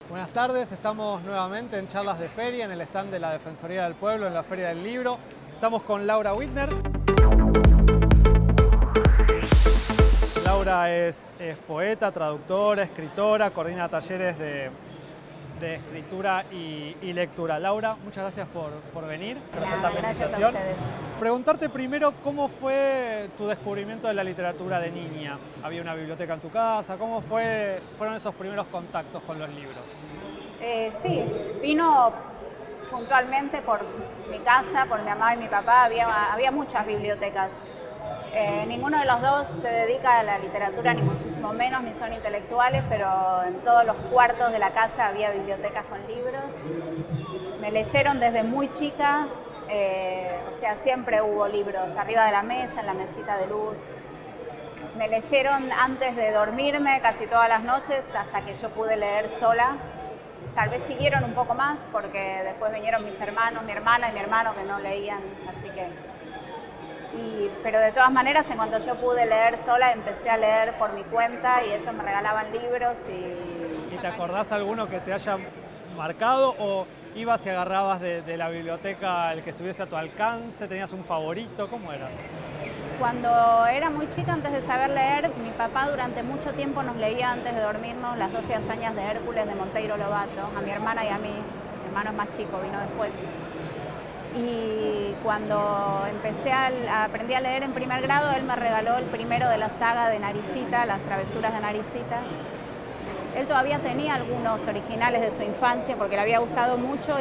Buenas tardes, estamos nuevamente en charlas de feria en el stand de la Defensoría del Pueblo en la Feria del Libro. Estamos con Laura Wittner. Laura es poeta, traductora, escritora, coordina talleres de escritura y lectura. Laura, muchas gracias por venir, por aceptar la Gracias a invitación. ustedes. Preguntarte primero cómo fue tu descubrimiento de la literatura de niña. ¿Había una biblioteca en tu casa? ¿Cómo fueron esos primeros contactos con los libros? Sí, vino puntualmente por mi casa, por mi mamá y mi papá. Había muchas bibliotecas. Ninguno de los dos se dedica a la literatura, ni muchísimo menos, ni son intelectuales, pero en todos los cuartos de la casa había bibliotecas con libros. Me leyeron desde muy chica, o sea, siempre hubo libros arriba de la mesa, en la mesita de luz. Me leyeron antes de dormirme casi todas las noches hasta que yo pude leer sola. Tal vez siguieron un poco más porque después vinieron mis hermanos, mi hermana y mi hermano que no leían, así que... pero de todas maneras, en cuanto yo pude leer sola, empecé a leer por mi cuenta y ellos me regalaban libros ¿Y te acordás alguno que te haya marcado o ibas y agarrabas de la biblioteca el que estuviese a tu alcance? ¿Tenías un favorito? ¿Cómo era? Cuando era muy chica, antes de saber leer, mi papá durante mucho tiempo nos leía antes de dormirnos las 12 hazañas de Hércules de Monteiro Lobato, a mi hermana y a mí. Mi hermano es más chico, vino después. Y cuando aprendí a leer en primer grado, él me regaló el primero de la saga de Naricita, Las travesuras de Naricita. Él todavía tenía algunos originales de su infancia porque le había gustado mucho,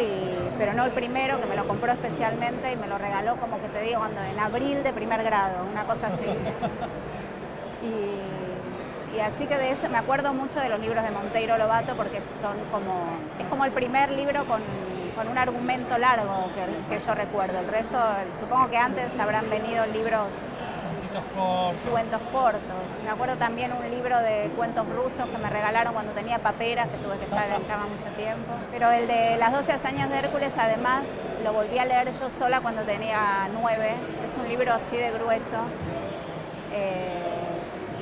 pero no el primero, que me lo compró especialmente y me lo regaló, como que te digo, en abril de primer grado, una cosa así. Y así que de eso me acuerdo mucho de los libros de Monteiro Lobato porque es como el primer libro con un argumento largo que yo recuerdo. El resto, supongo que antes habrán venido libros... Cuentos cortos. Me acuerdo también un libro de cuentos rusos que me regalaron cuando tenía paperas, que tuve que estar en cama mucho tiempo. Pero el de las 12 hazañas de Hércules, además, lo volví a leer yo sola cuando tenía 9. Es un libro así de grueso.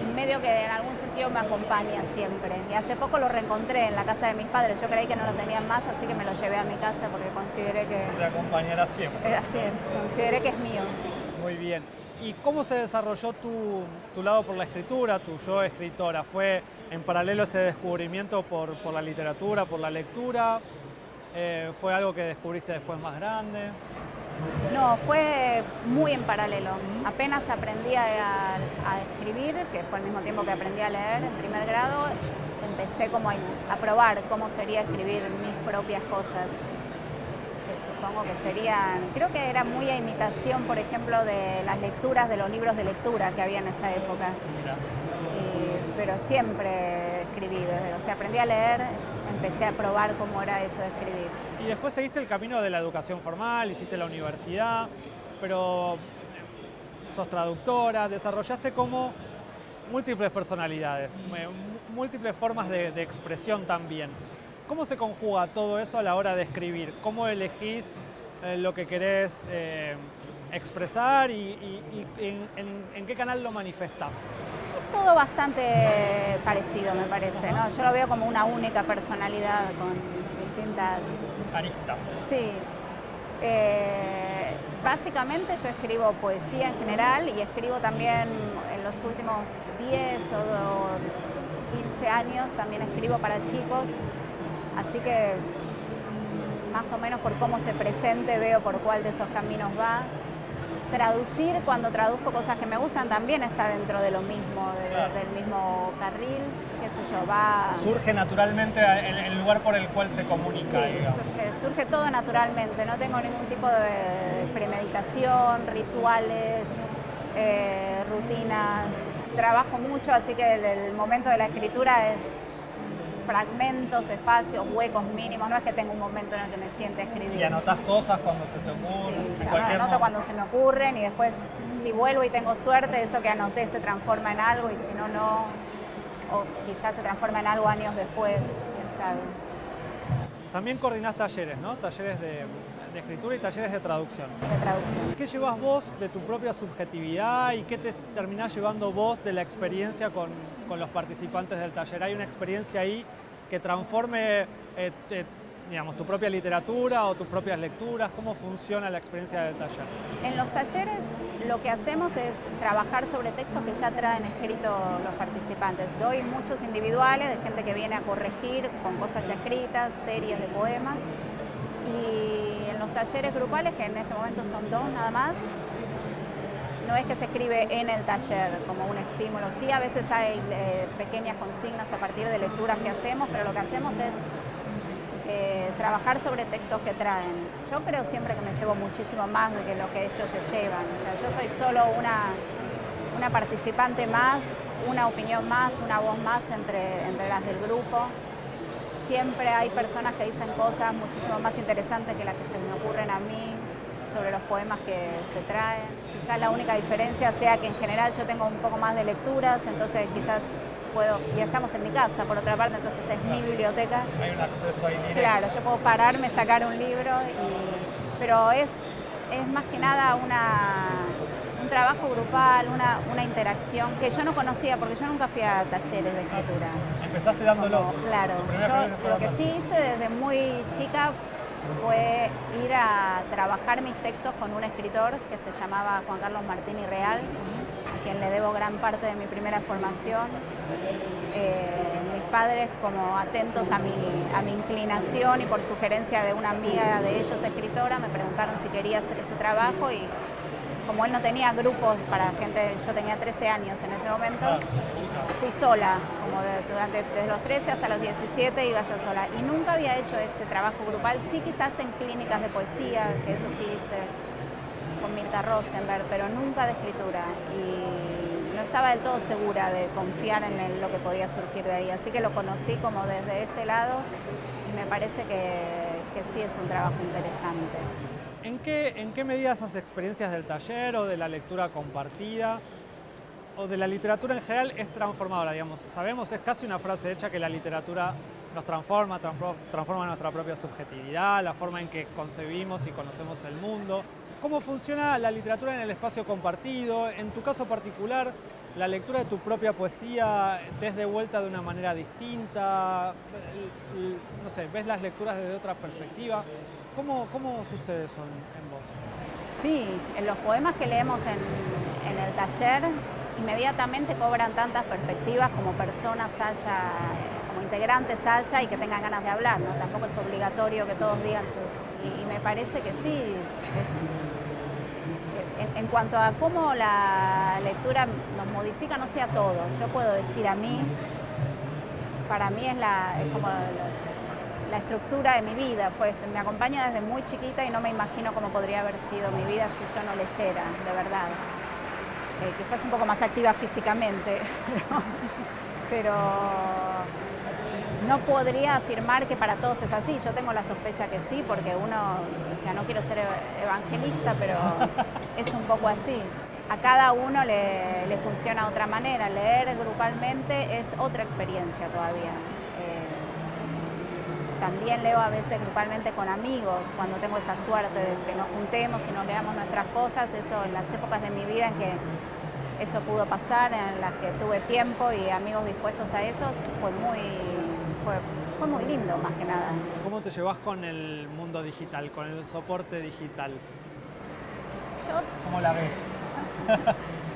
Y medio que en algún sentido me acompaña siempre. Y hace poco lo reencontré en la casa de mis padres. Yo creí que no lo tenían más, así que me lo llevé a mi casa porque consideré que... Te acompañará siempre. Así es, consideré que es mío. Muy bien. ¿Y cómo se desarrolló tu lado por la escritura, tu yo escritora? ¿Fue en paralelo ese descubrimiento por la literatura, por la lectura? ¿Fue algo que descubriste después más grande? No, fue muy en paralelo. Apenas aprendí a escribir, que fue al mismo tiempo que aprendí a leer en primer grado, empecé como a probar cómo sería escribir mis propias cosas. Supongo que creo que era muy a imitación, por ejemplo, de las lecturas de los libros de lectura que había en esa época. Pero siempre escribí, aprendí a leer, empecé a probar cómo era eso de escribir. Y después seguiste el camino de la educación formal, hiciste la universidad, pero sos traductora, desarrollaste como múltiples personalidades, múltiples formas de expresión también. ¿Cómo se conjuga todo eso a la hora de escribir? ¿Cómo elegís lo que querés expresar y en qué canal lo manifestás? Es todo bastante parecido, me parece, ¿no? Yo lo veo como una única personalidad con distintas... aristas. Sí. Básicamente yo escribo poesía en general y escribo también en los últimos 10 o 15 años, también escribo para chicos. Así que más o menos por cómo se presente veo por cuál de esos caminos va. Traducir, cuando traduzco cosas que me gustan, también está dentro de lo mismo, del mismo carril, qué sé yo, va... Surge naturalmente el lugar por el cual se comunica. Sí, surge todo naturalmente, no tengo ningún tipo de premeditación, rituales, rutinas. Trabajo mucho, así que el momento de la escritura es fragmentos, espacios, huecos mínimos, no es que tenga un momento en el que me siente a escribir. ¿Y anotás cosas cuando se te ocurren? Sí, anoto cuando se me ocurren y después si vuelvo y tengo suerte, eso que anoté se transforma en algo y si no, no. O quizás se transforma en algo años después, quién sabe. También coordinás talleres, ¿no? Talleres de escritura y talleres de traducción. De traducción. ¿Qué llevas vos de tu propia subjetividad y qué te terminás llevando vos de la experiencia con los participantes del taller? ¿Hay una experiencia ahí que transforme digamos, tu propia literatura o tus propias lecturas? ¿Cómo funciona la experiencia del taller? En los talleres lo que hacemos es trabajar sobre textos que ya traen escritos los participantes. Doy muchos individuales de gente que viene a corregir con cosas ya escritas, series de poemas. Y en los talleres grupales, que en este momento son 2 nada más, no es que se escribe en el taller como un estímulo. Sí, a veces hay pequeñas consignas a partir de lecturas que hacemos, pero lo que hacemos es trabajar sobre textos que traen. Yo creo siempre que me llevo muchísimo más de que lo que ellos se llevan. O sea, yo soy solo una participante más, una opinión más, una voz más entre las del grupo. Siempre hay personas que dicen cosas muchísimo más interesantes que las que se me ocurren a mí sobre los poemas que se traen. Quizás la única diferencia sea que en general yo tengo un poco más de lecturas, entonces quizás puedo, y estamos en mi casa por otra parte, entonces es mi biblioteca. Hay un acceso ahí directo. Claro, yo puedo pararme, sacar un libro, pero es más que nada un trabajo grupal, una interacción que yo no conocía porque yo nunca fui a talleres de escritura. Empezaste dándolos. Claro, yo lo que sí hice desde muy chica fue ir a trabajar mis textos con un escritor que se llamaba Juan Carlos Martini Real, a quien le debo gran parte de mi primera formación. Mis padres, como atentos a mi inclinación y por sugerencia de una amiga de ellos, escritora, me preguntaron si quería hacer ese trabajo y como él no tenía grupos para gente, yo tenía 13 años en ese momento, fui sola, como desde los 13 hasta los 17 iba yo sola y nunca había hecho este trabajo grupal, sí quizás en clínicas de poesía, que eso sí hice con Mirta Rosenberg, pero nunca de escritura y no estaba del todo segura de confiar en lo que podía surgir de ahí, así que lo conocí como desde este lado y me parece que sí es un trabajo interesante. ¿En qué medida esas experiencias del taller o de la lectura compartida o de la literatura en general es transformadora? Digamos, sabemos, es casi una frase hecha que la literatura nos transforma nuestra propia subjetividad, la forma en que concebimos y conocemos el mundo. ¿Cómo funciona la literatura en el espacio compartido? En tu caso particular, la lectura de tu propia poesía te es devuelta de una manera distinta, no sé, ves las lecturas desde otra perspectiva. ¿Cómo sucede eso en vos? Sí, en los poemas que leemos en el taller inmediatamente cobran tantas perspectivas como personas haya, como integrantes haya y que tengan ganas de hablar, ¿no? Tampoco es obligatorio que todos digan y me parece que sí, en cuanto a cómo la lectura nos modifica, no sé a todos, yo puedo decir a mí, para mí es como la estructura de mi vida, me acompaña desde muy chiquita y no me imagino cómo podría haber sido mi vida si yo no leyera, de verdad. Quizás un poco más activa físicamente, pero no podría afirmar que para todos es así. Yo tengo la sospecha que sí, porque uno, o sea, no quiero ser evangelista, pero es un poco así. A cada uno le funciona de otra manera. Leer grupalmente es otra experiencia todavía. También leo a veces grupalmente con amigos, cuando tengo esa suerte de que nos juntemos y nos leamos nuestras cosas. Eso en las épocas de mi vida en que eso pudo pasar, en las que tuve tiempo y amigos dispuestos a eso, fue muy lindo más que nada. ¿Cómo te llevas con el mundo digital, con el soporte digital? ¿Cómo la ves?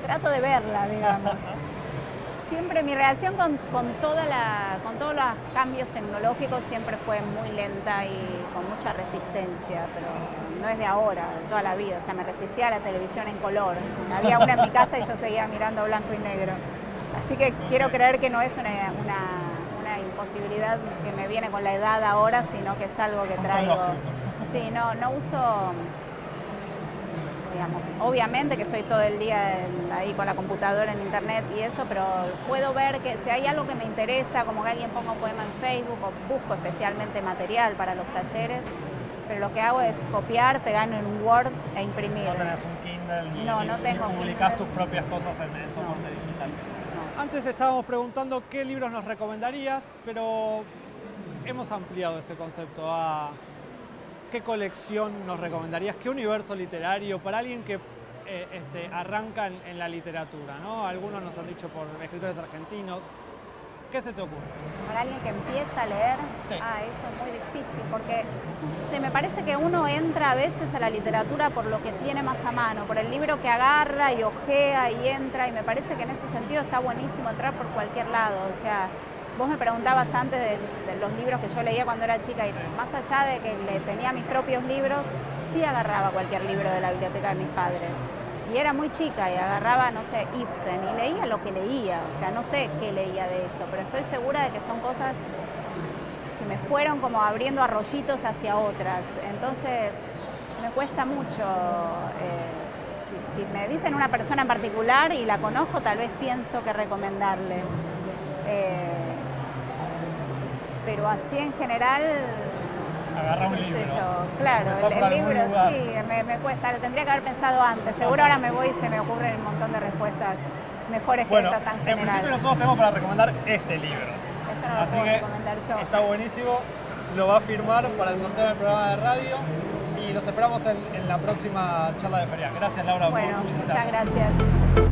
Trato de verla, digamos. Siempre mi relación con todos los cambios tecnológicos siempre fue muy lenta y con mucha resistencia, pero no es de ahora, de toda la vida. O sea, me resistía a la televisión en color. Había una en mi casa y yo seguía mirando blanco y negro. Así que quiero creer que no es una imposibilidad que me viene con la edad ahora, sino que es algo que traigo. Sí, no uso... Digamos, obviamente que estoy todo el día ahí con la computadora en internet y eso, pero puedo ver que si hay algo que me interesa, como que alguien ponga un poema en Facebook o busco especialmente material para los talleres, pero lo que hago es copiar, pegar en un Word e imprimir. ¿No tenés un Kindle no tengo ni publicás tus propias cosas en soporte digital? No. Antes estábamos preguntando qué libros nos recomendarías, pero hemos ampliado ese concepto a... ¿Qué colección nos recomendarías? ¿Qué universo literario para alguien que arranca en la literatura, ¿no? Algunos nos han dicho por escritores argentinos. ¿Qué se te ocurre? Para alguien que empieza a leer, Sí. Eso es muy difícil, porque me parece que uno entra a veces a la literatura por lo que tiene más a mano, por el libro que agarra y ojea y entra, y me parece que en ese sentido está buenísimo entrar por cualquier lado. O sea, vos me preguntabas antes de los libros que yo leía cuando era chica, y más allá de que tenía mis propios libros, sí agarraba cualquier libro de la biblioteca de mis padres. Y era muy chica y agarraba, no sé, Ibsen, y leía lo que leía. O sea, no sé qué leía de eso, pero estoy segura de que son cosas que me fueron como abriendo arroyitos hacia otras. Entonces, me cuesta mucho. Si me dicen una persona en particular y la conozco, tal vez pienso que recomendarle. Pero así en general... Agarra un libro. Claro, Empezar por el algún libro lugar. sí, me cuesta, lo tendría que haber pensado antes. Seguro ahora me voy y se me ocurren un montón de respuestas mejores que Bueno, esta tan en general. principio nosotros tenemos para recomendar este libro. Eso no lo Así puedo que recomendar yo. está buenísimo, lo va a firmar para el sorteo del programa de radio y los esperamos en la próxima charla de feria. Gracias, Laura, Bueno, por visitarnos. muchas gracias.